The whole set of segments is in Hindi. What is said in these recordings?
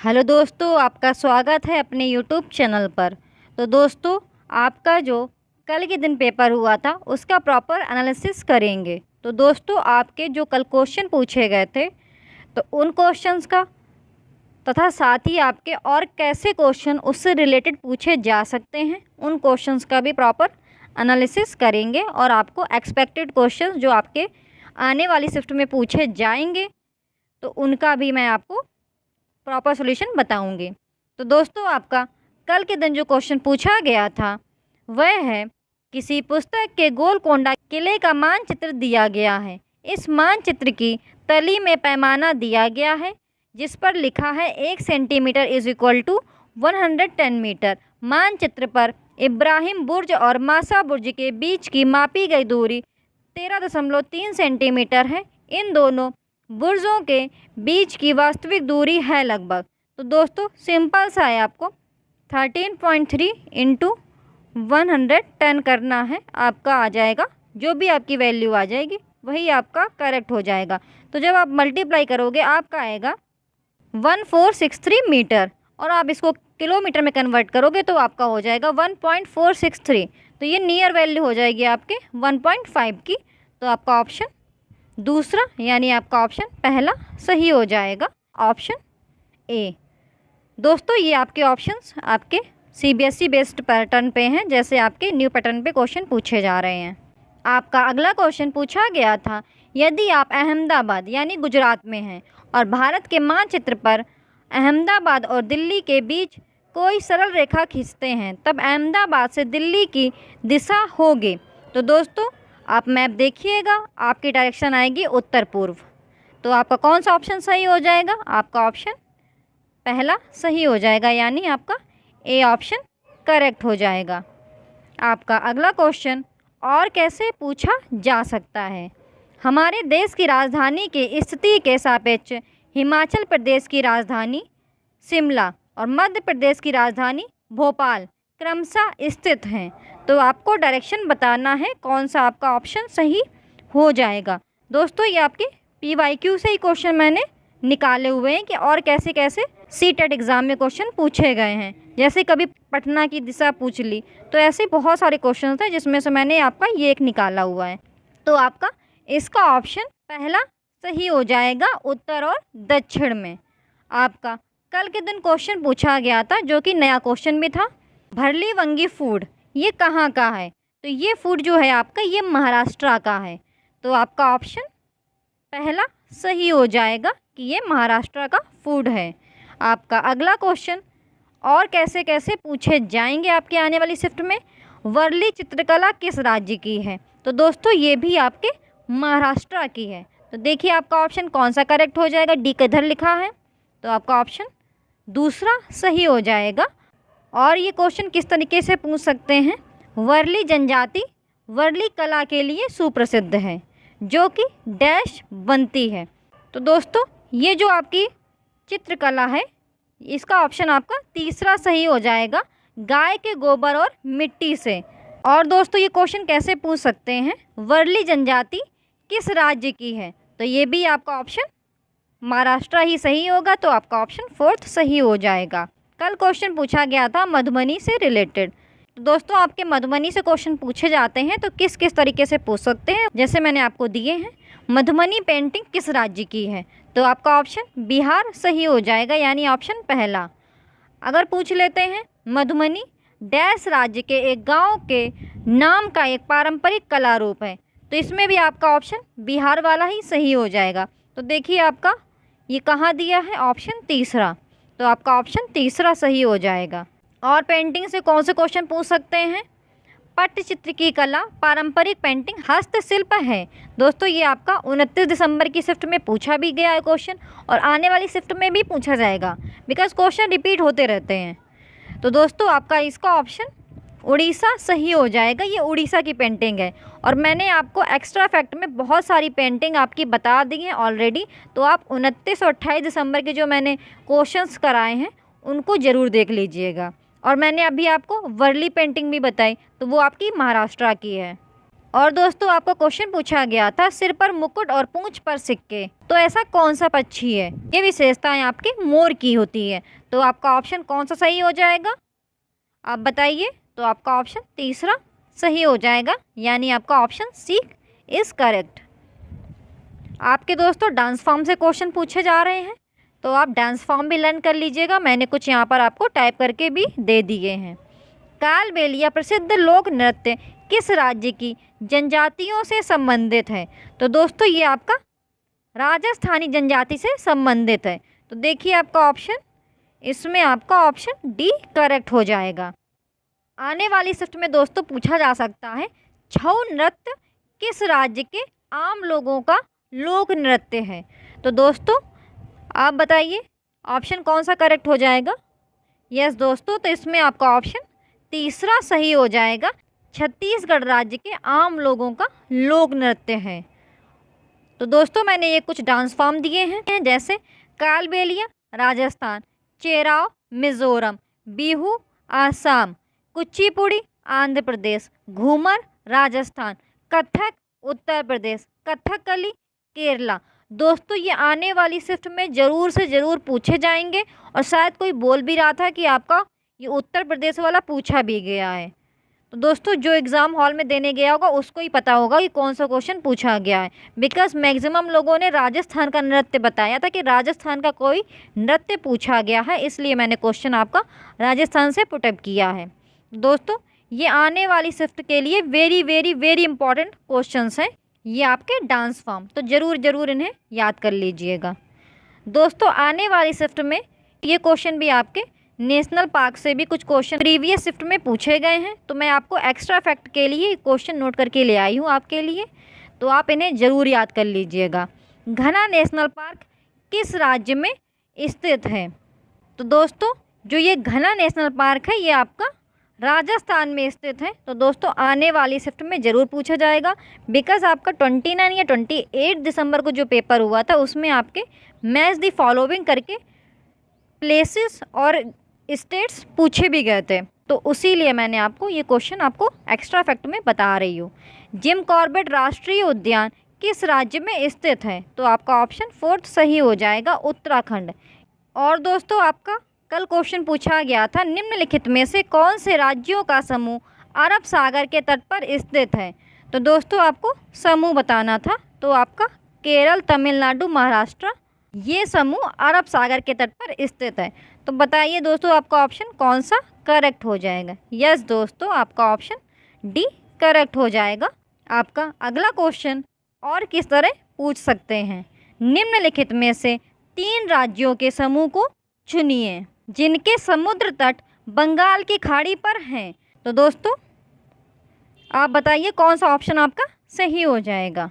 हेलो दोस्तों, आपका स्वागत है अपने यूट्यूब चैनल पर। तो दोस्तों, आपका जो कल के दिन पेपर हुआ था उसका प्रॉपर एनालिसिस करेंगे। तो दोस्तों, आपके जो कल क्वेश्चन पूछे गए थे तो उन क्वेश्चंस का तथा साथ ही आपके और कैसे क्वेश्चन उससे रिलेटेड पूछे जा सकते हैं उन क्वेश्चंस का भी प्रॉपर एनालिसिस करेंगे और आपको एक्सपेक्टेड क्वेश्चंस जो आपके आने वाली शिफ्ट में पूछे जाएंगे तो उनका भी मैं आपको प्रॉपर सॉल्यूशन बताऊंगी। तो दोस्तों, आपका कल के दिन जो क्वेश्चन पूछा गया था वह है, किसी पुस्तक के गोलकोंडा किले का मानचित्र दिया गया है। इस मानचित्र की तली में पैमाना दिया गया है जिस पर लिखा है 1 centimetre is equal to 110 metre. मानचित्र पर इब्राहिम बुर्ज और मासा बुर्ज के बीच की मापी गई दूरी 13.3 सेंटीमीटर है। इन दोनों बुर्जों के बीच की वास्तविक दूरी है लगभग। तो दोस्तों, सिंपल सा है, आपको 13.3 इंटू 110 करना है, आपका आ जाएगा, जो भी आपकी वैल्यू आ जाएगी वही आपका करेक्ट हो जाएगा। तो जब आप मल्टीप्लाई करोगे आपका आएगा 1463 मीटर और आप इसको किलोमीटर में कन्वर्ट करोगे तो आपका हो जाएगा 1.463। तो ये नियर वैल्यू हो जाएगी आपके 1.5 की। तो आपका ऑप्शन दूसरा यानी आपका ऑप्शन पहला सही हो जाएगा, ऑप्शन ए। दोस्तों, ये आपके ऑप्शंस आपके सीबीएसई बेस्ड पैटर्न पे हैं, जैसे आपके न्यू पैटर्न पे क्वेश्चन पूछे जा रहे हैं। आपका अगला क्वेश्चन पूछा गया था, यदि आप अहमदाबाद यानी गुजरात में हैं और भारत के मानचित्र पर अहमदाबाद और दिल्ली के बीच कोई सरल रेखा खींचते हैं तब अहमदाबाद से दिल्ली की दिशा होगी। तो दोस्तों, आप मैप देखिएगा, आपकी डायरेक्शन आएगी उत्तर पूर्व। तो आपका कौन सा ऑप्शन सही हो जाएगा? आपका ऑप्शन पहला सही हो जाएगा, यानी आपका ए ऑप्शन करेक्ट हो जाएगा। आपका अगला क्वेश्चन और कैसे पूछा जा सकता है, हमारे देश की राजधानी की स्थिति के सापेक्ष हिमाचल प्रदेश की राजधानी शिमला और मध्य प्रदेश की राजधानी भोपाल क्रमशः स्थित हैं। तो आपको डायरेक्शन बताना है कौन सा आपका ऑप्शन सही हो जाएगा। दोस्तों, ये आपके पीवाईक्यू से ही क्वेश्चन मैंने निकाले हुए हैं कि और कैसे कैसे सीटेट एग्ज़ाम में क्वेश्चन पूछे गए हैं। जैसे कभी पटना की दिशा पूछ ली, तो ऐसे बहुत सारे क्वेश्चन थे जिसमें से मैंने आपका ये एक निकाला हुआ है। तो आपका इसका ऑप्शन पहला सही हो जाएगा, उत्तर और दक्षिण में। आपका कल के दिन क्वेश्चन पूछा गया था जो कि नया क्वेश्चन भी था, भरली वंगी फूड ये कहाँ का है? तो ये फूड जो है आपका ये महाराष्ट्र का है। तो आपका ऑप्शन पहला सही हो जाएगा कि ये महाराष्ट्र का फूड है। आपका अगला क्वेश्चन और कैसे कैसे पूछे जाएंगे आपके आने वाली शिफ्ट में, वर्ली चित्रकला किस राज्य की है? तो दोस्तों, ये भी आपके महाराष्ट्र की है। तो देखिए आपका ऑप्शन कौन सा करेक्ट हो जाएगा, डी किधर लिखा है, तो आपका ऑप्शन दूसरा सही हो जाएगा। और ये क्वेश्चन किस तरीके से पूछ सकते हैं, वर्ली जनजाति वर्ली कला के लिए सुप्रसिद्ध है जो कि डैश बनती है। तो दोस्तों, ये जो आपकी चित्रकला है इसका ऑप्शन आपका तीसरा सही हो जाएगा, गाय के गोबर और मिट्टी से। और दोस्तों, ये क्वेश्चन कैसे पूछ सकते हैं, वर्ली जनजाति किस राज्य की है? तो ये भी आपका ऑप्शन महाराष्ट्र ही सही होगा। तो आपका ऑप्शन फोर्थ सही हो जाएगा। कल क्वेश्चन पूछा गया था मधुबनी से रिलेटेड। तो दोस्तों, आपके मधुबनी से क्वेश्चन पूछे जाते हैं तो किस किस तरीके से पूछ सकते हैं, जैसे मैंने आपको दिए हैं, मधुबनी पेंटिंग किस राज्य की है? तो आपका ऑप्शन बिहार सही हो जाएगा, यानी ऑप्शन पहला। अगर पूछ लेते हैं मधुबनी डैश राज्य के एक गांव के नाम का एक पारंपरिक कला रूप है, तो इसमें भी आपका ऑप्शन बिहार वाला ही सही हो जाएगा। तो देखिए आपका ये कहाँ दिया है, ऑप्शन तीसरा। तो आपका ऑप्शन तीसरा सही हो जाएगा। और पेंटिंग से कौन से क्वेश्चन पूछ सकते हैं, पट्टचित्र की कला पारंपरिक पेंटिंग हस्तशिल्प है। दोस्तों, ये आपका 29 दिसंबर की शिफ्ट में पूछा भी गया है क्वेश्चन और आने वाली शिफ्ट में भी पूछा जाएगा, बिकॉज क्वेश्चन रिपीट होते रहते हैं। तो दोस्तों, आपका इसका ऑप्शन उड़ीसा सही हो जाएगा, ये उड़ीसा की पेंटिंग है। और मैंने आपको एक्स्ट्रा फैक्ट में बहुत सारी पेंटिंग आपकी बता दी हैं ऑलरेडी। तो आप 29 और 28 दिसंबर के जो मैंने क्वेश्चंस कराए हैं उनको ज़रूर देख लीजिएगा। और मैंने अभी आपको वर्ली पेंटिंग भी बताई, तो वो आपकी महाराष्ट्र की है। और दोस्तों आपको क्वेश्चन पूछा गया था सिर पर मुकुट और पूंछ पर सिक्के, तो ऐसा कौन सा पक्षी है? ये विशेषताएं आपके मोर की होती है। तो आपका ऑप्शन कौन सा सही हो जाएगा, आप बताइए। तो आपका ऑप्शन तीसरा सही हो जाएगा, यानी आपका ऑप्शन सी इज़ करेक्ट। आपके दोस्तों डांस फॉर्म से क्वेश्चन पूछे जा रहे हैं, तो आप डांस फॉर्म भी लर्न कर लीजिएगा। मैंने कुछ यहाँ पर आपको टाइप करके भी दे दिए हैं। कालबेलिया प्रसिद्ध लोक नृत्य किस राज्य की जनजातियों से संबंधित है? तो दोस्तों ये आपका राजस्थानी जनजाति से संबंधित है। तो देखिए आपका ऑप्शन, इसमें आपका ऑप्शन डी करेक्ट हो जाएगा। आने वाली शिफ्ट में दोस्तों पूछा जा सकता है छऊ नृत्य किस राज्य के आम लोगों का लोक नृत्य है? तो दोस्तों आप बताइए ऑप्शन कौन सा करेक्ट हो जाएगा। यस दोस्तों, तो इसमें आपका ऑप्शन तीसरा सही हो जाएगा। छत्तीसगढ़ राज्य के आम लोगों का लोक नृत्य है। तो दोस्तों मैंने ये कुछ डांस फॉर्म दिए हैं, जैसे कालबेलिया राजस्थान, चेराव मिज़ोरम, बिहू आसाम, कुचिपुड़ी आंध्र प्रदेश, घूमर राजस्थान, कथक उत्तर प्रदेश, कथकली केरला। दोस्तों ये आने वाली शिफ्ट में ज़रूर से ज़रूर पूछे जाएंगे, और शायद कोई बोल भी रहा था कि आपका ये उत्तर प्रदेश वाला पूछा भी गया है। तो दोस्तों जो एग्ज़ाम हॉल में देने गया होगा उसको ही पता होगा कि कौन सा क्वेश्चन पूछा गया है, बिकॉज मैक्सिमम लोगों ने राजस्थान का नृत्य बताया था कि राजस्थान का कोई नृत्य पूछा गया है, इसलिए मैंने क्वेश्चन आपका राजस्थान से पुटअप किया है। दोस्तों ये आने वाली शिफ्ट के लिए very very very important questions हैं, ये आपके डांस फॉर्म, तो ज़रूर इन्हें याद कर लीजिएगा। दोस्तों आने वाली शिफ्ट में ये क्वेश्चन भी आपके नेशनल पार्क से भी कुछ क्वेश्चन प्रीवियस शिफ्ट में पूछे गए हैं, तो मैं आपको एक्स्ट्रा फैक्ट के लिए क्वेश्चन नोट करके ले आई हूँ आपके लिए, तो आप इन्हें ज़रूर याद कर लीजिएगा। घना नेशनल पार्क किस राज्य में स्थित है? तो दोस्तों जो ये घना नेशनल पार्क है ये आपका राजस्थान में स्थित है। तो दोस्तों आने वाली शिफ्ट में ज़रूर पूछा जाएगा, बिकॉज आपका 29 या 28 दिसंबर को जो पेपर हुआ था उसमें आपके मैच द फॉलोइंग करके प्लेसेस और स्टेट्स पूछे भी गए थे, तो उसीलिए मैंने आपको ये क्वेश्चन आपको एक्स्ट्रा फैक्ट में बता रही हूँ। जिम कॉर्बेट राष्ट्रीय उद्यान किस राज्य में स्थित है? तो आपका ऑप्शन फोर्थ सही हो जाएगा, उत्तराखंड। और दोस्तों आपका कल क्वेश्चन पूछा गया था निम्नलिखित में से कौन से राज्यों का समूह अरब सागर के तट पर स्थित है? तो दोस्तों आपको समूह बताना था, तो आपका केरल, तमिलनाडु, महाराष्ट्र, ये समूह अरब सागर के तट पर स्थित है। तो बताइए दोस्तों आपका ऑप्शन कौन सा करेक्ट हो जाएगा। यस दोस्तों आपका ऑप्शन डी करेक्ट हो जाएगा। आपका अगला क्वेश्चन और किस तरह पूछ सकते हैं, निम्नलिखित में से 3 राज्यों के समूह को चुनिए जिनके समुद्र तट बंगाल की खाड़ी पर हैं। तो दोस्तों आप बताइए कौन सा ऑप्शन आपका सही हो जाएगा।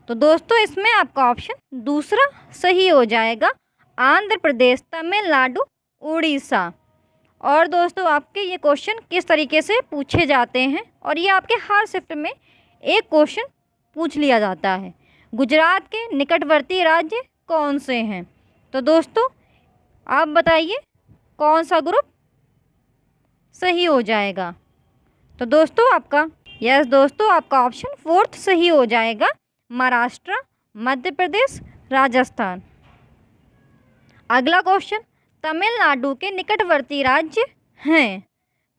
तो दोस्तों इसमें आपका ऑप्शन दूसरा सही हो जाएगा, आंध्र प्रदेश, तमिलनाडु, उड़ीसा। और दोस्तों आपके ये क्वेश्चन किस तरीके से पूछे जाते हैं, और ये आपके हर शिफ्ट में एक क्वेश्चन पूछ लिया जाता है, गुजरात के निकटवर्ती राज्य कौन से हैं? तो दोस्तों आप बताइए कौन सा ग्रुप सही हो जाएगा। तो दोस्तों आपका यस दोस्तों आपका ऑप्शन फोर्थ सही हो जाएगा, महाराष्ट्र, मध्य प्रदेश, राजस्थान। अगला क्वेश्चन, तमिलनाडु के निकटवर्ती राज्य हैं।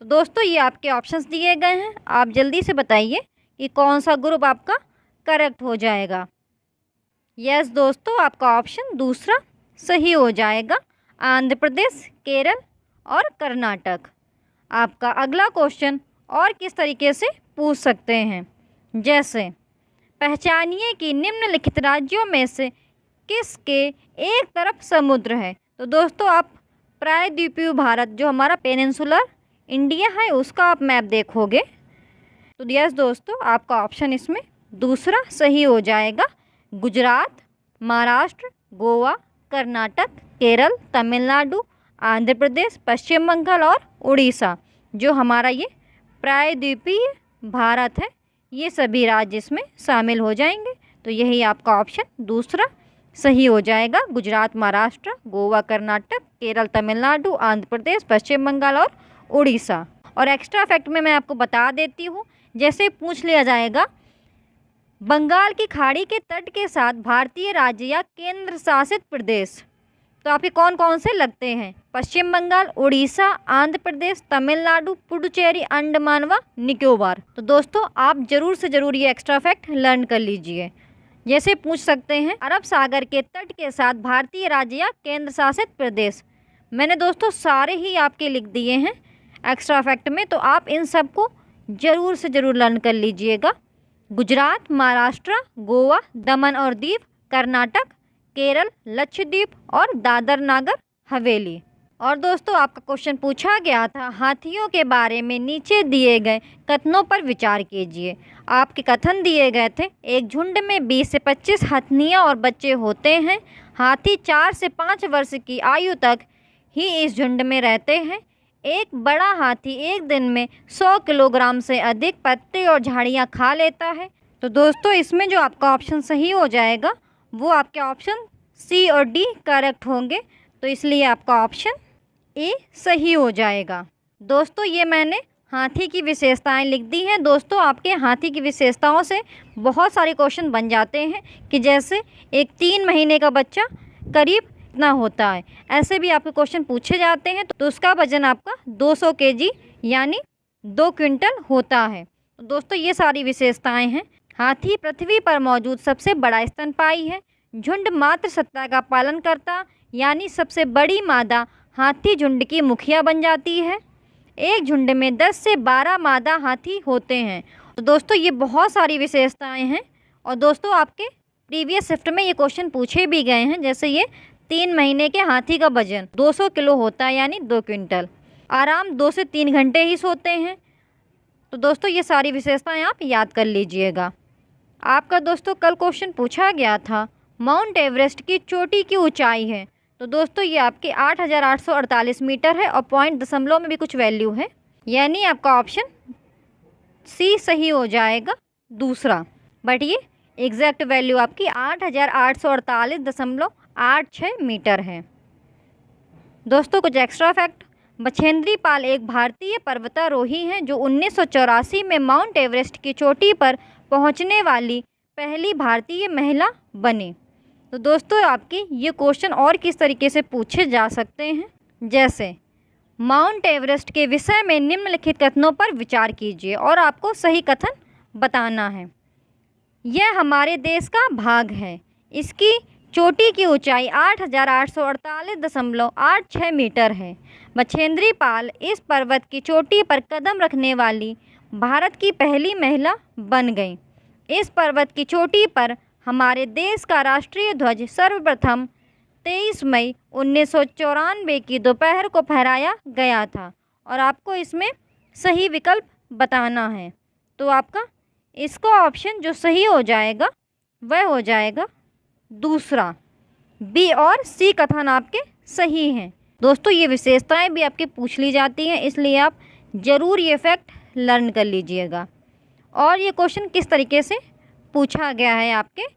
तो दोस्तों ये आपके ऑप्शंस दिए गए हैं, आप जल्दी से बताइए कि कौन सा ग्रुप आपका करेक्ट हो जाएगा। यस दोस्तों आपका ऑप्शन दूसरा सही हो जाएगा, आंध्र प्रदेश, केरल और कर्नाटक। आपका अगला क्वेश्चन और किस तरीके से पूछ सकते हैं, जैसे पहचानिए कि निम्नलिखित राज्यों में से किसके एक तरफ समुद्र है। तो दोस्तों आप प्रायद्वीपीय भारत जो हमारा पेनिनसुलर इंडिया है उसका आप मैप देखोगे, तो यस दोस्तों आपका ऑप्शन इसमें दूसरा सही हो जाएगा, गुजरात, महाराष्ट्र, गोवा, कर्नाटक, केरल, तमिलनाडु, आंध्र प्रदेश, पश्चिम बंगाल और उड़ीसा। जो हमारा ये प्रायद्वीपीय भारत है ये सभी राज्य इसमें शामिल हो जाएंगे। तो यही आपका ऑप्शन दूसरा सही हो जाएगा, गुजरात, महाराष्ट्र, गोवा, कर्नाटक, केरल, तमिलनाडु, आंध्र प्रदेश, पश्चिम बंगाल और उड़ीसा। और एक्स्ट्रा फैक्ट में मैं आपको बता देती हूँ जैसे पूछ लिया जाएगा बंगाल की खाड़ी के तट के साथ भारतीय राज्य या केंद्र शासित प्रदेश, तो आपके कौन कौन से लगते हैं? पश्चिम बंगाल, उड़ीसा, आंध्र प्रदेश, तमिलनाडु, पुडुचेरी, अंडमान व निकोबार। तो दोस्तों आप ज़रूर से ज़रूर ये एक्स्ट्रा फैक्ट लर्न कर लीजिए। जैसे पूछ सकते हैं अरब सागर के तट के साथ भारतीय राज्य या केंद्र शासित प्रदेश। मैंने दोस्तों सारे ही आपके लिख दिए हैं एक्स्ट्रा फैक्ट में, तो आप इन सब को ज़रूर से ज़रूर लर्न कर लीजिएगा। गुजरात, महाराष्ट्र, गोवा, दमन और दीव, कर्नाटक, केरल, लक्षद्वीप और दादर नागर हवेली। और दोस्तों आपका क्वेश्चन पूछा गया था हाथियों के बारे में नीचे दिए गए कथनों पर विचार कीजिए। आपके कथन दिए गए थे, एक झुंड में 20 से 25 हथनियाँ और बच्चे होते हैं। हाथी 4 से 5 वर्ष की आयु तक ही इस झुंड में रहते हैं। एक बड़ा हाथी एक दिन में 100 किलोग्राम से अधिक पत्ते और झाड़ियाँ खा लेता है। तो दोस्तों इसमें जो आपका ऑप्शन सही हो जाएगा वो आपके ऑप्शन सी और डी करेक्ट होंगे, तो इसलिए आपका ऑप्शन ए सही हो जाएगा। दोस्तों ये मैंने हाथी की विशेषताएं लिख दी हैं। दोस्तों आपके हाथी की विशेषताओं से बहुत सारे क्वेश्चन बन जाते हैं कि जैसे एक 3 महीने का बच्चा करीब कितना होता है, ऐसे भी आपके क्वेश्चन पूछे जाते हैं। तो उसका वजन आपका 200 केजी यानी 2 क्विंटल होता है। तो दोस्तों ये सारी विशेषताएं हैं। हाथी पृथ्वी पर मौजूद सबसे बड़ा स्तनपायी है। झुंड मात्र सत्ता का पालन करता यानी सबसे बड़ी मादा हाथी झुंड की मुखिया बन जाती है। एक झुंड में 10 से 12 मादा हाथी होते हैं। तो दोस्तों ये बहुत सारी विशेषताएं हैं। और दोस्तों आपके प्रीवियस शिफ्ट में ये क्वेश्चन पूछे भी गए हैं। जैसे ये 3 महीने के हाथी का वजन 200 किलो होता है यानी 2 क्विंटल। आराम 2 से 3 घंटे ही सोते हैं। तो दोस्तों ये सारी विशेषताएं आप याद कर लीजिएगा। आपका दोस्तों कल क्वेश्चन पूछा गया था माउंट एवरेस्ट की चोटी की ऊंचाई है। तो दोस्तों ये आपके 8,848 मीटर है और पॉइंट दशमलव में भी कुछ वैल्यू है, यानी आपका ऑप्शन सी सही हो जाएगा दूसरा। बट ये एग्जैक्ट वैल्यू आपकी 8,848.86 मीटर है। दोस्तों कुछ एक्स्ट्रा फैक्ट, बछेंद्री पाल एक भारतीय पर्वतारोही हैं जो 1984 में माउंट एवरेस्ट की चोटी पर पहुंचने वाली पहली भारतीय महिला बनी। तो दोस्तों आपके ये क्वेश्चन और किस तरीके से पूछे जा सकते हैं, जैसे माउंट एवरेस्ट के विषय में निम्नलिखित कथनों पर विचार कीजिए और आपको सही कथन बताना है। यह हमारे देश का भाग है। इसकी चोटी की ऊंचाई 8,848.86 मीटर है। बछेंद्री पाल इस पर्वत की चोटी पर कदम रखने वाली भारत की पहली महिला बन गई। इस पर्वत की चोटी पर हमारे देश का राष्ट्रीय ध्वज सर्वप्रथम 23 मई 1994 की दोपहर को फहराया गया था। और आपको इसमें सही विकल्प बताना है। तो आपका इसका ऑप्शन जो सही हो जाएगा वह हो जाएगा दूसरा। बी और सी कथन आपके सही हैं। दोस्तों ये विशेषताएं भी आपके पूछ ली जाती हैं, इसलिए आप ज़रूर ये फैक्ट लर्न कर लीजिएगा। और ये क्वेश्चन किस तरीके से पूछा गया है आपके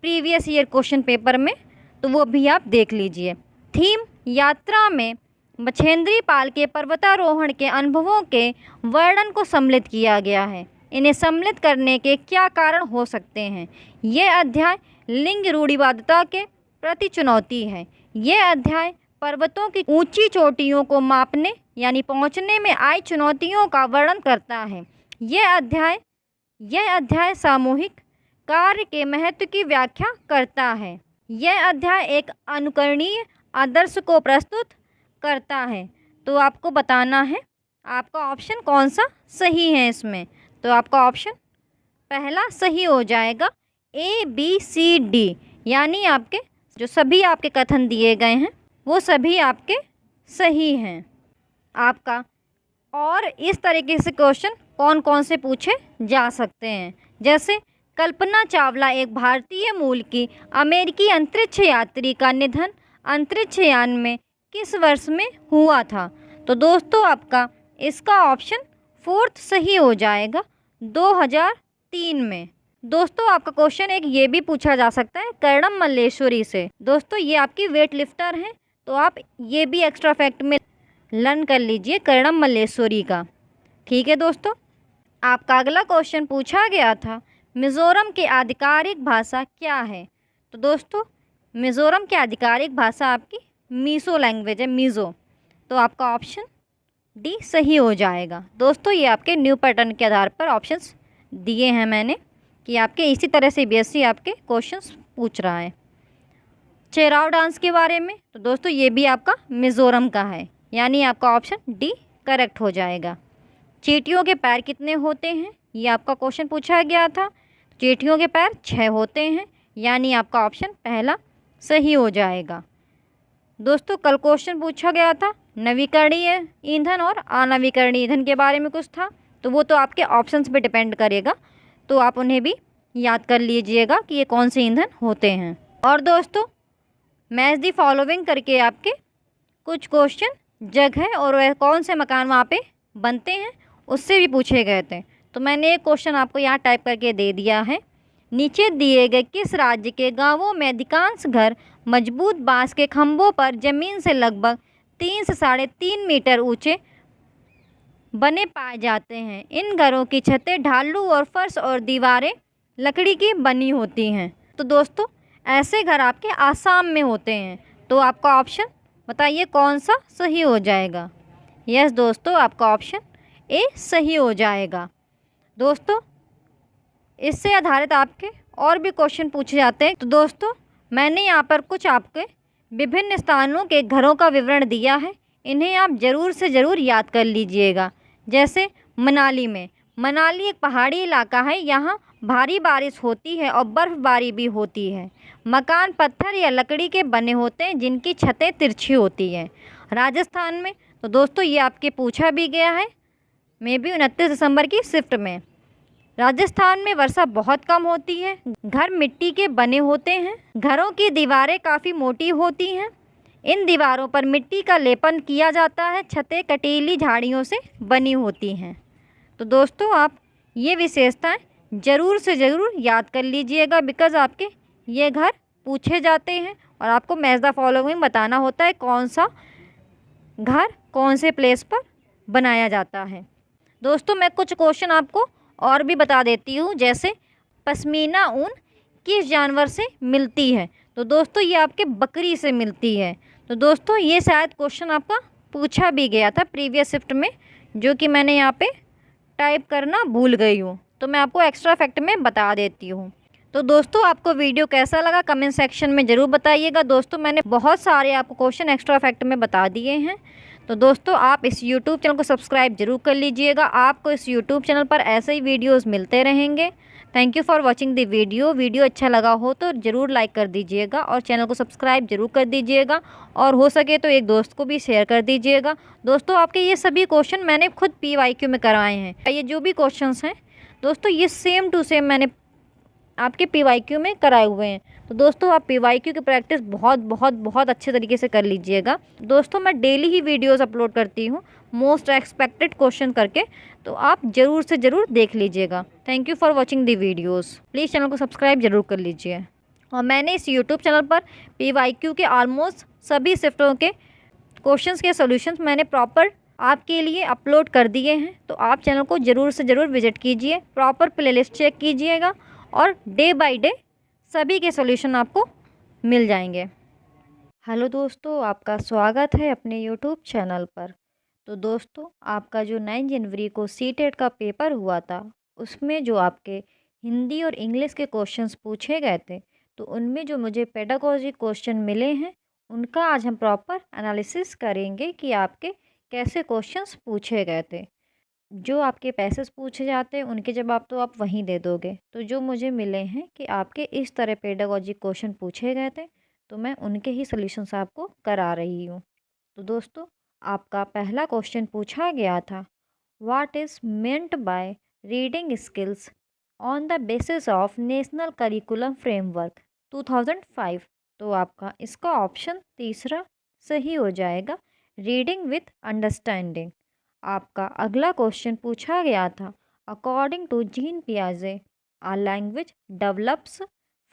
प्रीवियस ईयर क्वेश्चन पेपर में, तो वो भी आप देख लीजिए। थीम यात्रा में बछेंद्री पाल के पर्वतारोहण के अनुभवों के वर्णन को सम्मिलित किया गया है। इन्हें सम्मिलित करने के क्या कारण हो सकते हैं? यह अध्याय लिंग रूढ़िवादिता के प्रति चुनौती है। यह अध्याय पर्वतों की ऊंची चोटियों को मापने यानी पहुंचने में आई चुनौतियों का वर्णन करता है। यह अध्याय सामूहिक कार्य के महत्व की व्याख्या करता है। यह अध्याय एक अनुकरणीय आदर्श को प्रस्तुत करता है। तो आपको बताना है आपका ऑप्शन कौन सा सही है इसमें। तो आपका ऑप्शन पहला सही हो जाएगा ए, बी, सी, डी, यानी आपके जो सभी आपके कथन दिए गए हैं वो सभी आपके सही हैं आपका। और इस तरीके से क्वेश्चन कौन कौन से पूछे जा सकते हैं, जैसे कल्पना चावला एक भारतीय मूल की अमेरिकी अंतरिक्ष यात्री का निधन अंतरिक्ष यान में किस वर्ष में हुआ था? तो दोस्तों आपका इसका ऑप्शन फोर्थ सही हो जाएगा 2003 में। दोस्तों आपका क्वेश्चन एक ये भी पूछा जा सकता है कर्णम मल्लेश्वरी से। दोस्तों ये आपकी वेट लिफ्टर हैं, तो आप ये भी एक्स्ट्रा फैक्ट में लर्न कर लीजिए कर्णम मल्लेश्वरी का। ठीक है दोस्तों, आपका अगला क्वेश्चन पूछा गया था, मिज़ोरम की आधिकारिक भाषा क्या है? तो दोस्तों मिज़ोरम की आधिकारिक भाषा आपकी मीज़ो लैंग्वेज है, मीज़ो। तो आपका ऑप्शन डी सही हो जाएगा। दोस्तों ये आपके न्यू पैटर्न के आधार पर ऑप्शंस दिए हैं मैंने, कि आपके इसी तरह से सीबीएसई आपके क्वेश्चंस पूछ रहा है। चेराव डांस के बारे में, तो दोस्तों ये भी आपका मिज़ोरम का है, यानी आपका ऑप्शन डी करेक्ट हो जाएगा। चींटियों के पैर कितने होते हैं? ये आपका क्वेश्चन पूछा गया था। चींटियों के पैर 6 होते हैं, यानी आपका ऑप्शन पहला सही हो जाएगा। दोस्तों कल क्वेश्चन पूछा गया था नवीकरणीय ईंधन और अनवीकरणीय ईंधन के बारे में कुछ था, तो वो तो आपके ऑप्शंस पे डिपेंड करेगा, तो आप उन्हें भी याद कर लीजिएगा कि ये कौन से ईंधन होते हैं। और दोस्तों मैच दी फॉलोइंग करके आपके कुछ क्वेश्चन जगह और वह कौन से मकान वहाँ पे बनते हैं उससे भी पूछे गए थे। तो मैंने एक क्वेश्चन आपको यहाँ टाइप करके दे दिया है, नीचे दिए गए किस राज्य के गांवों में अधिकांश घर मजबूत बांस के खंभों पर जमीन से लगभग 3 से 3.5 मीटर ऊंचे बने पाए जाते हैं? इन घरों की छतें ढालू और फर्श और दीवारें लकड़ी की बनी होती हैं। तो दोस्तों ऐसे घर आपके आसाम में होते हैं। तो आपका ऑप्शन बताइए कौन सा सही हो जाएगा? यस दोस्तों आपका ऑप्शन ए सही हो जाएगा। दोस्तों इससे आधारित आपके और भी क्वेश्चन पूछे जाते हैं। तो दोस्तों मैंने यहाँ पर कुछ आपके विभिन्न स्थानों के घरों का विवरण दिया है, इन्हें आप ज़रूर से ज़रूर याद कर लीजिएगा। जैसे मनाली एक पहाड़ी इलाका है, यहाँ भारी बारिश होती है और बर्फ़बारी भी होती है। मकान पत्थर या लकड़ी के बने होते हैं जिनकी छतें तिरछी होती हैं। राजस्थान में, तो दोस्तों ये आपके पूछा भी गया है, मे भी 29 दिसंबर की शिफ्ट में। राजस्थान में वर्षा बहुत कम होती है, घर मिट्टी के बने होते हैं, घरों की दीवारें काफ़ी मोटी होती हैं, इन दीवारों पर मिट्टी का लेपन किया जाता है, छतें कटीली झाड़ियों से बनी होती हैं। तो दोस्तों आप ये विशेषताएं ज़रूर से ज़रूर याद कर लीजिएगा, बिकॉज़ आपके ये घर पूछे जाते हैं और आपको मैच द फॉलोइंग बताना होता है कौन सा घर कौन से प्लेस पर बनाया जाता है। दोस्तों मैं कुछ क्वेश्चन आपको और भी बता देती हूँ, जैसे पश्मीना ऊन किस जानवर से मिलती है? तो दोस्तों ये आपके बकरी से मिलती है। तो दोस्तों ये शायद क्वेश्चन आपका पूछा भी गया था प्रीवियस शिफ्ट में, जो कि मैंने यहाँ पे टाइप करना भूल गई हूँ, तो मैं आपको एक्स्ट्रा फैक्ट में बता देती हूँ। तो दोस्तों आपको वीडियो कैसा लगा कमेंट सेक्शन में ज़रूर बताइएगा। दोस्तों मैंने बहुत सारे आपको क्वेश्चन एक्स्ट्रा फैक्ट में बता दिए हैं। तो दोस्तों आप इस YouTube चैनल को सब्सक्राइब जरूर कर लीजिएगा, आपको इस YouTube चैनल पर ऐसे ही वीडियोस मिलते रहेंगे। Thank you for watching the video अच्छा लगा हो तो ज़रूर लाइक कर दीजिएगा और चैनल को सब्सक्राइब जरूर कर दीजिएगा, और हो सके तो एक दोस्त को भी शेयर कर दीजिएगा। दोस्तों आपके ये सभी क्वेश्चन मैंने खुद PYQ में करवाए हैं। ये जो भी क्वेश्चन हैं दोस्तों ये सेम टू सेम मैंने आपके PYQ में कराए हुए हैं। तो दोस्तों आप PYQ की प्रैक्टिस बहुत अच्छे तरीके से कर लीजिएगा। दोस्तों मैं डेली ही वीडियोस अपलोड करती हूँ मोस्ट एक्सपेक्टेड क्वेश्चन करके, तो आप ज़रूर से ज़रूर देख लीजिएगा। Thank you for watching the videos. Please channel को सब्सक्राइब जरूर कर लीजिए। और मैंने इस यूट्यूब चैनल पर PYQ के ऑलमोस्ट सभी शिफ्टों के क्वेश्चंस के सॉल्यूशंस मैंने प्रॉपर आपके लिए अपलोड कर दिए हैं, तो आप चैनल को ज़रूर से ज़रूर विजिट कीजिए, प्रॉपर प्लेलिस्ट चेक कीजिएगा और डे बाय डे सभी के सॉल्यूशन आपको मिल जाएंगे। हेलो दोस्तों आपका स्वागत है अपने यूट्यूब चैनल पर। तो दोस्तों आपका जो 9 जनवरी को सीटेट का पेपर हुआ था उसमें जो आपके हिंदी और इंग्लिश के क्वेश्चंस पूछे गए थे, तो उनमें जो मुझे पेडागोजी क्वेश्चन मिले हैं उनका आज हम प्रॉपर एनालिसिस करेंगे कि आपके कैसे क्वेश्चंस पूछे गए थे। जो आपके पैसेज पूछे जाते हैं उनके जवाब तो आप वहीं दे दोगे, तो जो मुझे मिले हैं कि आपके इस तरह पेडागोजी क्वेश्चन पूछे गए थे तो मैं उनके ही सॉल्यूशंस आपको करा रही हूँ। तो दोस्तों आपका पहला क्वेश्चन पूछा गया था, what is meant by reading skills on the basis of national curriculum framework 2005? तो आपका इसका ऑप्शन तीसरा सही हो जाएगा, रीडिंग विथ अंडरस्टैंडिंग। आपका अगला क्वेश्चन पूछा गया था, अकॉर्डिंग टू जीन पियाजे a language develops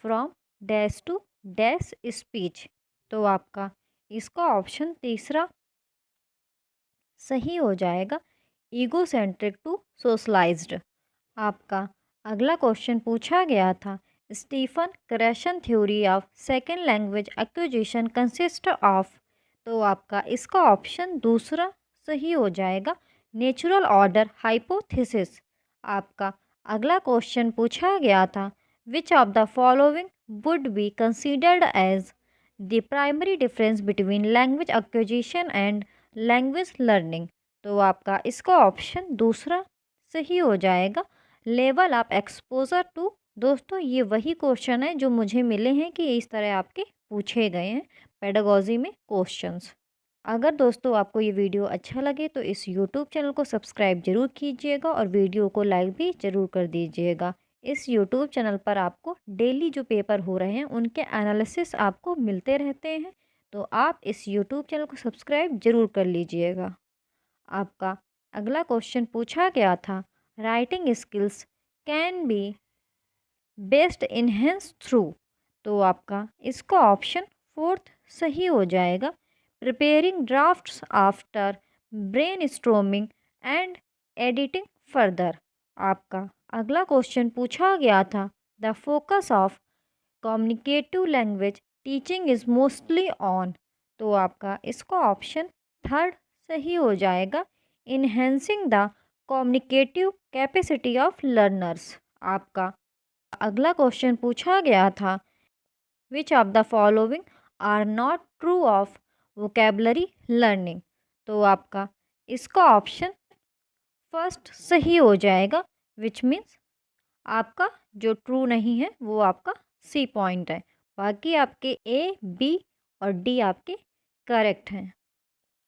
from dash to dash speech. तो आपका इसका ऑप्शन तीसरा सही हो जाएगा, ईगोसेंट्रिक टू सोशलाइज्ड। आपका अगला क्वेश्चन पूछा गया था, Stephen Krashen theory of second language acquisition consist of. तो आपका इसका ऑप्शन दूसरा सही हो जाएगा, नेचुरल ऑर्डर हाइपोथेसिस। आपका अगला क्वेश्चन पूछा गया था, which of the following would be considered as the primary difference between language acquisition and language learning. तो आपका इसका ऑप्शन दूसरा सही हो जाएगा, लेवल ऑफ एक्सपोजर टू। दोस्तों ये वही क्वेश्चन है जो मुझे मिले हैं कि इस तरह आपके पूछे गए हैं पेडागोजी में क्वेश्चंस। अगर दोस्तों आपको ये वीडियो अच्छा लगे तो इस यूट्यूब चैनल को सब्सक्राइब जरूर कीजिएगा और वीडियो को लाइक भी ज़रूर कर दीजिएगा। इस यूट्यूब चैनल पर आपको डेली जो पेपर हो रहे हैं उनके एनालिसिस आपको मिलते रहते हैं, तो आप इस यूट्यूब चैनल को सब्सक्राइब जरूर कर लीजिएगा। आपका अगला क्वेश्चन पूछा गया था, writing skills can be best enhance through. तो आपका इसका ऑप्शन फोर्थ सही हो जाएगा, preparing drafts after brainstorming and editing further. आपका अगला क्वेश्चन पूछा गया था, the focus of communicative language teaching is mostly on. तो आपका इसका ऑप्शन थर्ड सही हो जाएगा, enhancing the communicative capacity of learners. आपका अगला क्वेश्चन पूछा गया था, which of the following are not true of vocabulary learning. तो आपका इसका ऑप्शन फर्स्ट सही हो जाएगा, विच मीन्स आपका जो ट्रू नहीं है वो आपका सी पॉइंट है, बाकी आपके ए बी और डी आपके करेक्ट हैं।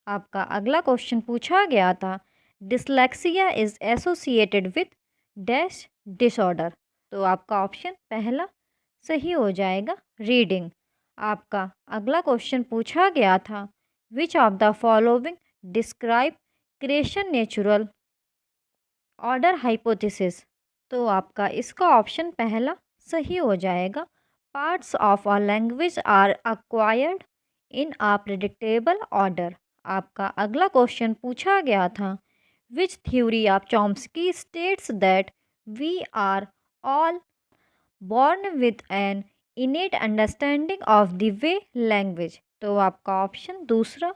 आपका अगला क्वेश्चन पूछा गया था, dyslexia is associated with dash disorder. तो आपका ऑप्शन पहला सही हो जाएगा, रीडिंग। आपका अगला क्वेश्चन पूछा गया था, which of the following describe Krashen natural order hypothesis. तो आपका इसका ऑप्शन पहला सही हो जाएगा, parts of a language are acquired in a predictable order. आपका अगला क्वेश्चन पूछा गया था, which theory of Chomsky states that we are all born with an innate understanding of the way language. तो आपका ऑप्शन दूसरा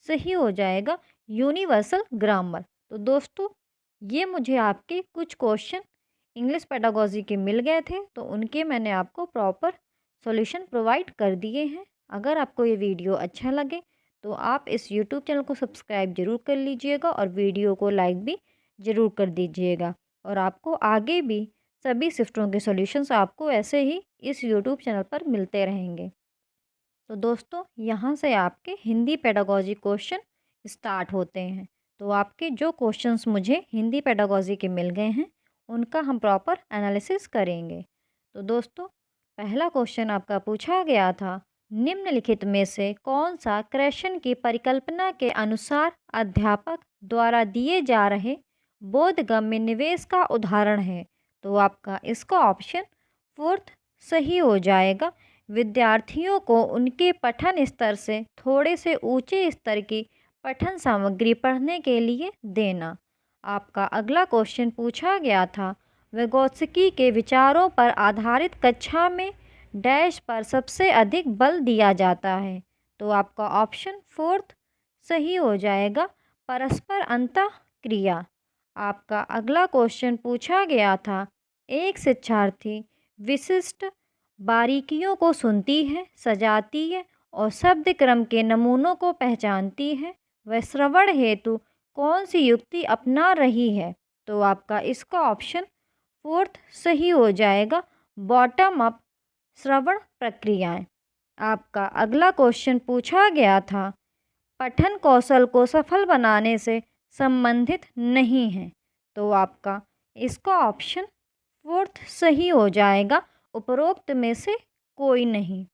सही हो जाएगा, यूनिवर्सल ग्रामर। तो दोस्तों ये मुझे आपके कुछ क्वेश्चन इंग्लिश पेडागोजी के मिल गए थे, तो उनके मैंने आपको प्रॉपर सॉल्यूशन प्रोवाइड कर दिए हैं। अगर आपको ये वीडियो अच्छा लगे तो आप इस यूट्यूब चैनल को सब्सक्राइब जरूर कर लीजिएगा और वीडियो को लाइक भी ज़रूर कर दीजिएगा। और आपको आगे भी सभी शिफ्टों के सॉल्यूशंस आपको ऐसे ही इस यूट्यूब चैनल पर मिलते रहेंगे। तो दोस्तों यहाँ से आपके हिंदी पेडागोजी क्वेश्चन स्टार्ट होते हैं। तो आपके जो क्वेश्चंस मुझे हिंदी पेडागोजी के मिल गए हैं उनका हम प्रॉपर एनालिसिस करेंगे। तो दोस्तों पहला क्वेश्चन आपका पूछा गया था, निम्नलिखित में से कौन सा क्रेशन की परिकल्पना के अनुसार अध्यापक द्वारा दिए जा रहे बोधगम्य निवेश का उदाहरण है। तो आपका इसका ऑप्शन फोर्थ सही हो जाएगा, विद्यार्थियों को उनके पठन स्तर से थोड़े से ऊंचे स्तर की पठन सामग्री पढ़ने के लिए देना। आपका अगला क्वेश्चन पूछा गया था, vygotsky के विचारों पर आधारित कक्षा में डैश पर सबसे अधिक बल दिया जाता है। तो आपका ऑप्शन फोर्थ सही हो जाएगा, परस्पर अंतःक्रिया। आपका अगला क्वेश्चन पूछा गया था, एक शिक्षार्थी विशिष्ट बारीकियों को सुनती है, सजाती है और शब्द क्रम के नमूनों को पहचानती है, वह श्रवण हेतु कौन सी युक्ति अपना रही है। तो आपका इसका ऑप्शन फोर्थ सही हो जाएगा, बॉटम अप श्रवण प्रक्रियाएं। आपका अगला क्वेश्चन पूछा गया था, पठन कौशल को सफल बनाने से संबंधित नहीं है। तो आपका इसका ऑप्शन फोर्थ सही हो जाएगा, उपरोक्त में से कोई नहीं।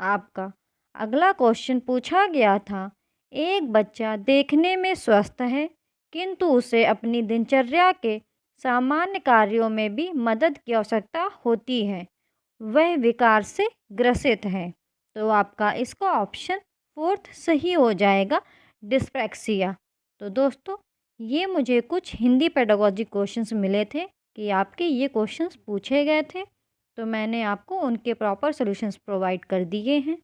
आपका अगला क्वेश्चन पूछा गया था, एक बच्चा देखने में स्वस्थ है किंतु उसे अपनी दिनचर्या के सामान्य कार्यों में भी मदद की आवश्यकता होती है, वह विकार से ग्रसित है। तो आपका इसका ऑप्शन फोर्थ सही हो जाएगा, डिस्प्रैक्सिया। तो दोस्तों ये मुझे कुछ हिंदी पेडागोजी क्वेश्चंस मिले थे कि आपके ये क्वेश्चंस पूछे गए थे, तो मैंने आपको उनके प्रॉपर सॉल्यूशंस प्रोवाइड कर दिए हैं।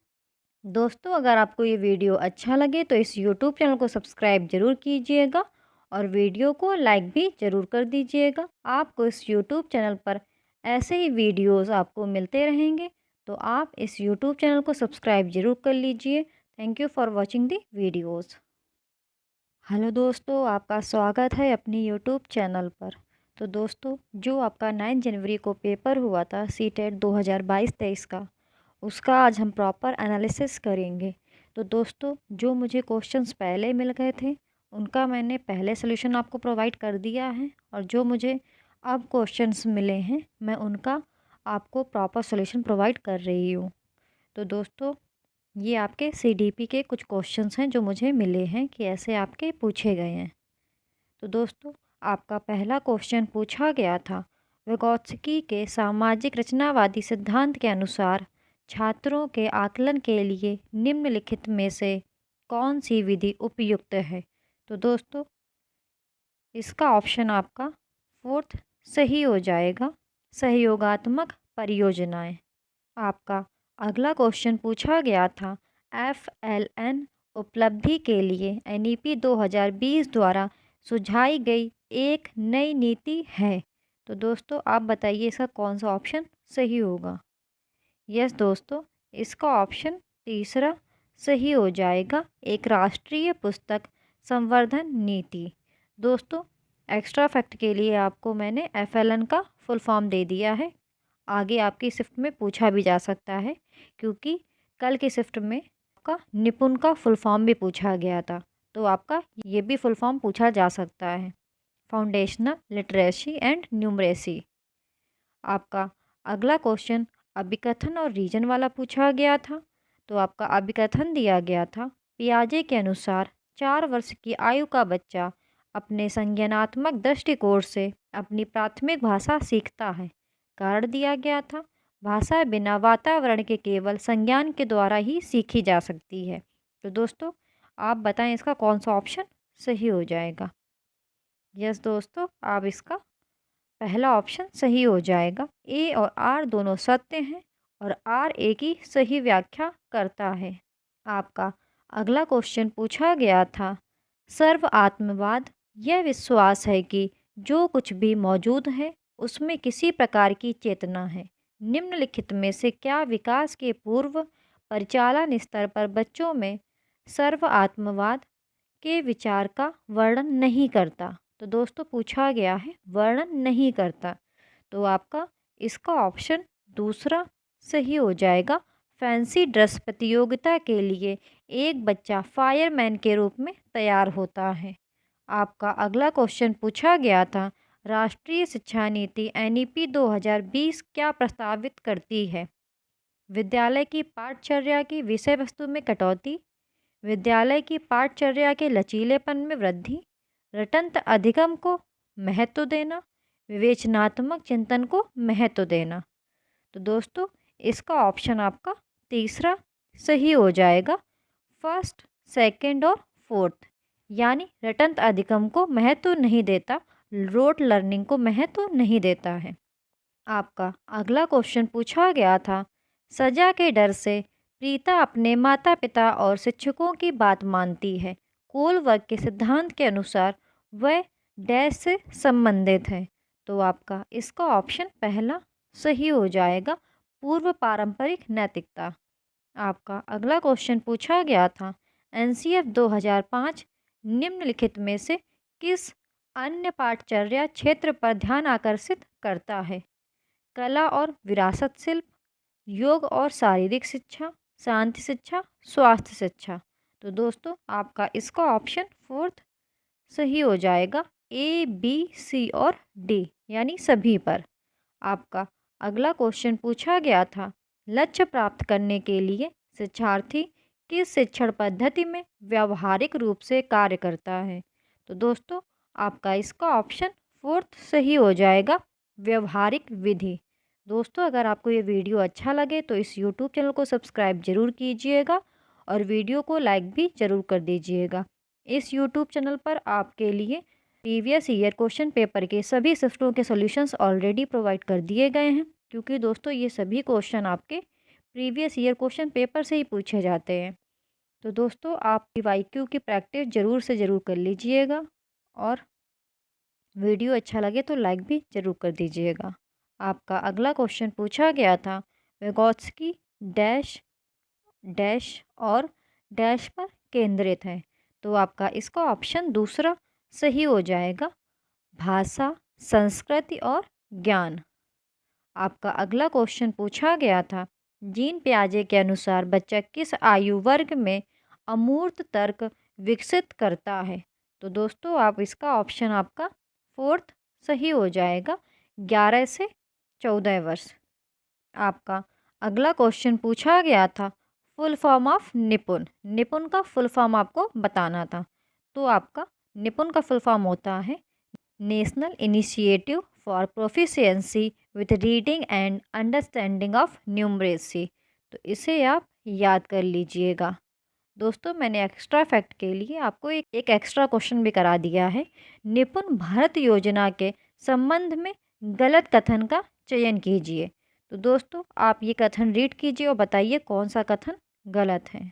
दोस्तों, अगर आपको ये वीडियो अच्छा लगे तो इस यूट्यूब चैनल को सब्सक्राइब ज़रूर कीजिएगा और वीडियो को लाइक भी ज़रूर कर दीजिएगा। आपको इस यूट्यूब चैनल पर ऐसे ही वीडियोस आपको मिलते रहेंगे, तो आप इस यूट्यूब चैनल को सब्सक्राइब ज़रूर कर लीजिए। Thank you for watching the videos. Hello दोस्तों, आपका स्वागत है अपनी यूट्यूब चैनल पर। तो दोस्तों, जो आपका 9 जनवरी को पेपर हुआ था सीटेट 2022-23 का, उसका आज हम प्रॉपर एनालिसिस करेंगे। तो दोस्तों, जो मुझे क्वेश्चंस पहले मिल गए थे उनका मैंने पहले सॉल्यूशन आपको प्रोवाइड कर दिया है, और जो मुझे अब क्वेश्चंस मिले हैं मैं उनका आपको प्रॉपर सॉल्यूशन प्रोवाइड कर रही हूँ। तो दोस्तों, ये आपके सीडीपी के कुछ क्वेश्चंस हैं जो मुझे मिले हैं कि ऐसे आपके पूछे गए हैं। तो दोस्तों, आपका पहला क्वेश्चन पूछा गया था, vygotsky के सामाजिक रचनावादी सिद्धांत के अनुसार छात्रों के आकलन के लिए निम्नलिखित में से कौन सी विधि उपयुक्त है। तो दोस्तों, इसका ऑप्शन आपका फोर्थ सही हो जाएगा, सहयोगात्मक परियोजनाएं। आपका अगला क्वेश्चन पूछा गया था, FLN उपलब्धि के लिए NEP 2020 द्वारा सुझाई गई एक नई नीति है। तो दोस्तों, आप बताइए इसका कौन सा ऑप्शन सही होगा। यस दोस्तों, इसका ऑप्शन तीसरा सही हो जाएगा, एक राष्ट्रीय पुस्तक संवर्धन नीति। दोस्तों, एक्स्ट्रा फैक्ट के लिए आपको मैंने FLN का फुल फॉर्म दे दिया है। आगे आपकी शिफ्ट में पूछा भी जा सकता है, क्योंकि कल की शिफ्ट में आपका निपुण का फुल फॉर्म भी पूछा गया था, तो आपका ये भी फुल फॉर्म पूछा जा सकता है, फाउंडेशनल लिटरेसी एंड न्यूमरेसी। आपका अगला क्वेश्चन अभिकथन और रीजन वाला पूछा गया था। तो आपका अभिकथन दिया गया था, पियाजे के अनुसार 4 वर्ष की आयु का बच्चा अपने संज्ञानात्मक दृष्टिकोण से अपनी प्राथमिक भाषा सीखता है। कारण दिया गया था, भाषा बिना वातावरण के केवल संज्ञान के द्वारा ही सीखी जा सकती है। तो दोस्तों, आप बताएं इसका कौन सा ऑप्शन सही हो जाएगा। यस दोस्तों, आप इसका पहला ऑप्शन सही हो जाएगा। ए और आर दोनों सत्य हैं और आर ए की सही व्याख्या करता है। आपका अगला क्वेश्चन पूछा गया था, सर्व आत्मवाद यह विश्वास है कि जो कुछ भी मौजूद है उसमें किसी प्रकार की चेतना है। निम्नलिखित में से क्या विकास के पूर्व परिचालन स्तर पर बच्चों में सर्व आत्मवाद के विचार का वर्णन नहीं करता। तो दोस्तों, पूछा गया है वर्णन नहीं करता, तो आपका इसका ऑप्शन दूसरा सही हो जाएगा, फैंसी ड्रेस प्रतियोगिता के लिए एक बच्चा फायरमैन के रूप में तैयार होता है। आपका अगला क्वेश्चन पूछा गया था, राष्ट्रीय शिक्षा नीति NEP 2020 क्या प्रस्तावित करती है। विद्यालय की पाठचर्या की विषय वस्तु में कटौती, विद्यालय की पाठचर्या के लचीलेपन में वृद्धि, रटंत अधिगम को महत्व देना, विवेचनात्मक चिंतन को महत्व देना। तो दोस्तों, इसका ऑप्शन आपका तीसरा सही हो जाएगा, फर्स्ट, सेकंड और फोर्थ, यानी रटंत अधिगम को महत्व नहीं देता, रोट लर्निंग को महत्व नहीं देता है। आपका अगला क्वेश्चन पूछा गया था, सजा के डर से प्रीता अपने माता पिता और शिक्षकों की बात मानती है। कोलवर्ग के सिद्धांत के अनुसार वह डैश से संबंधित है। तो आपका इसका ऑप्शन पहला सही हो जाएगा, पूर्व पारंपरिक नैतिकता। आपका अगला क्वेश्चन पूछा गया था, NCF 2005 निम्नलिखित में से किस अन्य पाठचर्या क्षेत्र पर ध्यान आकर्षित करता है। कला और विरासत शिल्प, योग और शारीरिक शिक्षा, शांति शिक्षा, स्वास्थ्य शिक्षा। तो दोस्तों, आपका इसका ऑप्शन फोर्थ सही हो जाएगा, A, B, C और D, यानी सभी पर। आपका अगला क्वेश्चन पूछा गया था, लक्ष्य प्राप्त करने के लिए शिक्षार्थी किस शिक्षण पद्धति में व्यावहारिक रूप से कार्य करता है। तो दोस्तों, आपका इसका ऑप्शन फोर्थ सही हो जाएगा, व्यवहारिक विधि। दोस्तों, अगर आपको ये वीडियो अच्छा लगे तो इस YouTube चैनल को सब्सक्राइब ज़रूर कीजिएगा और वीडियो को लाइक भी ज़रूर कर दीजिएगा। इस YouTube चैनल पर आपके लिए प्रीवियस ईयर क्वेश्चन पेपर के सभी शिफ्टों के सॉल्यूशंस ऑलरेडी प्रोवाइड कर दिए गए हैं, क्योंकि दोस्तों ये सभी क्वेश्चन आपके प्रीवियस ईयर क्वेश्चन पेपर से ही पूछे जाते हैं। तो दोस्तों आप पीवाईक्यू की प्रैक्टिस ज़रूर से ज़रूर कर लीजिएगा, और वीडियो अच्छा लगे तो लाइक भी ज़रूर कर दीजिएगा। आपका अगला क्वेश्चन पूछा गया था, vygotsky डैश डैश और डैश पर केंद्रित है। तो आपका इसका ऑप्शन दूसरा सही हो जाएगा, भाषा, संस्कृति और ज्ञान। आपका अगला क्वेश्चन पूछा गया था, जीन पियाजे के अनुसार बच्चा किस आयु वर्ग में अमूर्त तर्क विकसित करता है। तो दोस्तों आप इसका ऑप्शन आपका फोर्थ सही हो जाएगा, 11 से 14 वर्ष। आपका अगला क्वेश्चन पूछा गया था, फुल फॉर्म ऑफ निपुण। निपुण का फुल फॉर्म आपको बताना था। तो आपका निपुण का फुल फॉर्म होता है national initiative for proficiency with reading and understanding of numeracy. तो इसे आप याद कर लीजिएगा। दोस्तों मैंने एक्स्ट्रा फैक्ट के लिए आपको एक एक्स्ट्रा क्वेश्चन भी करा दिया है। निपुण भारत योजना के संबंध में गलत कथन का चयन कीजिए। तो दोस्तों आप ये कथन रीड कीजिए और बताइए कौन सा कथन गलत है।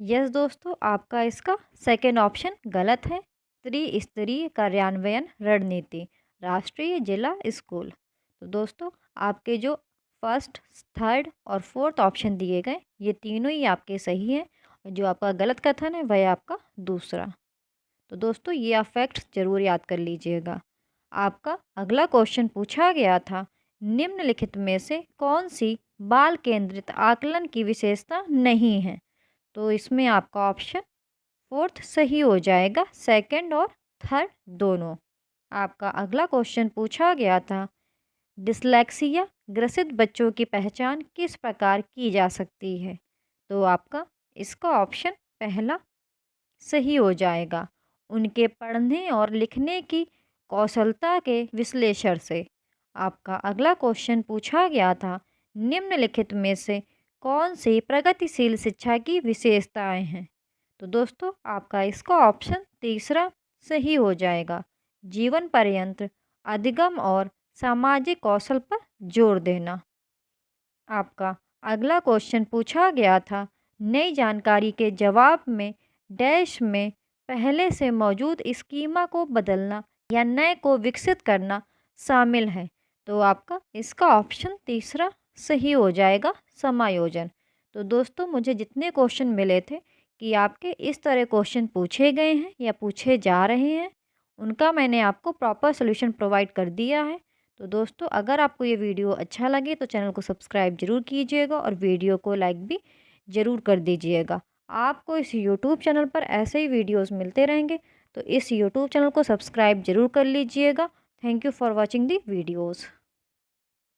यस दोस्तों, आपका इसका सेकंड ऑप्शन गलत है। त्रिस्तरीय कार्यान्वयन रणनीति, राष्ट्रीय जिला स्कूल। तो दोस्तों आपके जो फर्स्ट, थर्ड और फोर्थ ऑप्शन दिए गए ये तीनों ही आपके सही हैं, और जो आपका गलत कथन है वह आपका दूसरा। तो दोस्तों ये आप फैक्ट्स ज़रूर याद कर लीजिएगा। आपका अगला क्वेश्चन पूछा गया था, निम्नलिखित में से कौन सी बाल केंद्रित आकलन की विशेषता नहीं है। तो इसमें आपका ऑप्शन फोर्थ सही हो जाएगा, सेकंड और थर्ड दोनों। आपका अगला क्वेश्चन पूछा गया था, डिसलेक्सिया ग्रसित बच्चों की पहचान किस प्रकार की जा सकती है। तो आपका इसका ऑप्शन पहला सही हो जाएगा, उनके पढ़ने और लिखने की कौशलता के विश्लेषण से। आपका अगला क्वेश्चन पूछा गया था, निम्नलिखित में से कौन सी प्रगतिशील शिक्षा की विशेषताएं हैं। तो दोस्तों आपका इसका ऑप्शन तीसरा सही हो जाएगा, जीवन पर्यंत अधिगम और सामाजिक कौशल पर जोर देना। आपका अगला क्वेश्चन पूछा गया था, नई जानकारी के जवाब में डैश में पहले से मौजूद स्कीमा को बदलना या नए को विकसित करना शामिल है। तो आपका इसका ऑप्शन तीसरा सही हो जाएगा, समायोजन। तो दोस्तों मुझे जितने क्वेश्चन मिले थे कि आपके इस तरह क्वेश्चन पूछे गए हैं या पूछे जा रहे हैं, उनका मैंने आपको प्रॉपर सोल्यूशन प्रोवाइड कर दिया है। तो दोस्तों अगर आपको ये वीडियो अच्छा लगे तो चैनल को सब्सक्राइब ज़रूर कीजिएगा और वीडियो को लाइक भी ज़रूर कर दीजिएगा। आपको इस यूट्यूब चैनल पर ऐसे ही वीडियोस मिलते रहेंगे, तो इस यूट्यूब चैनल को सब्सक्राइब ज़रूर कर लीजिएगा। Thank you for watching the videos.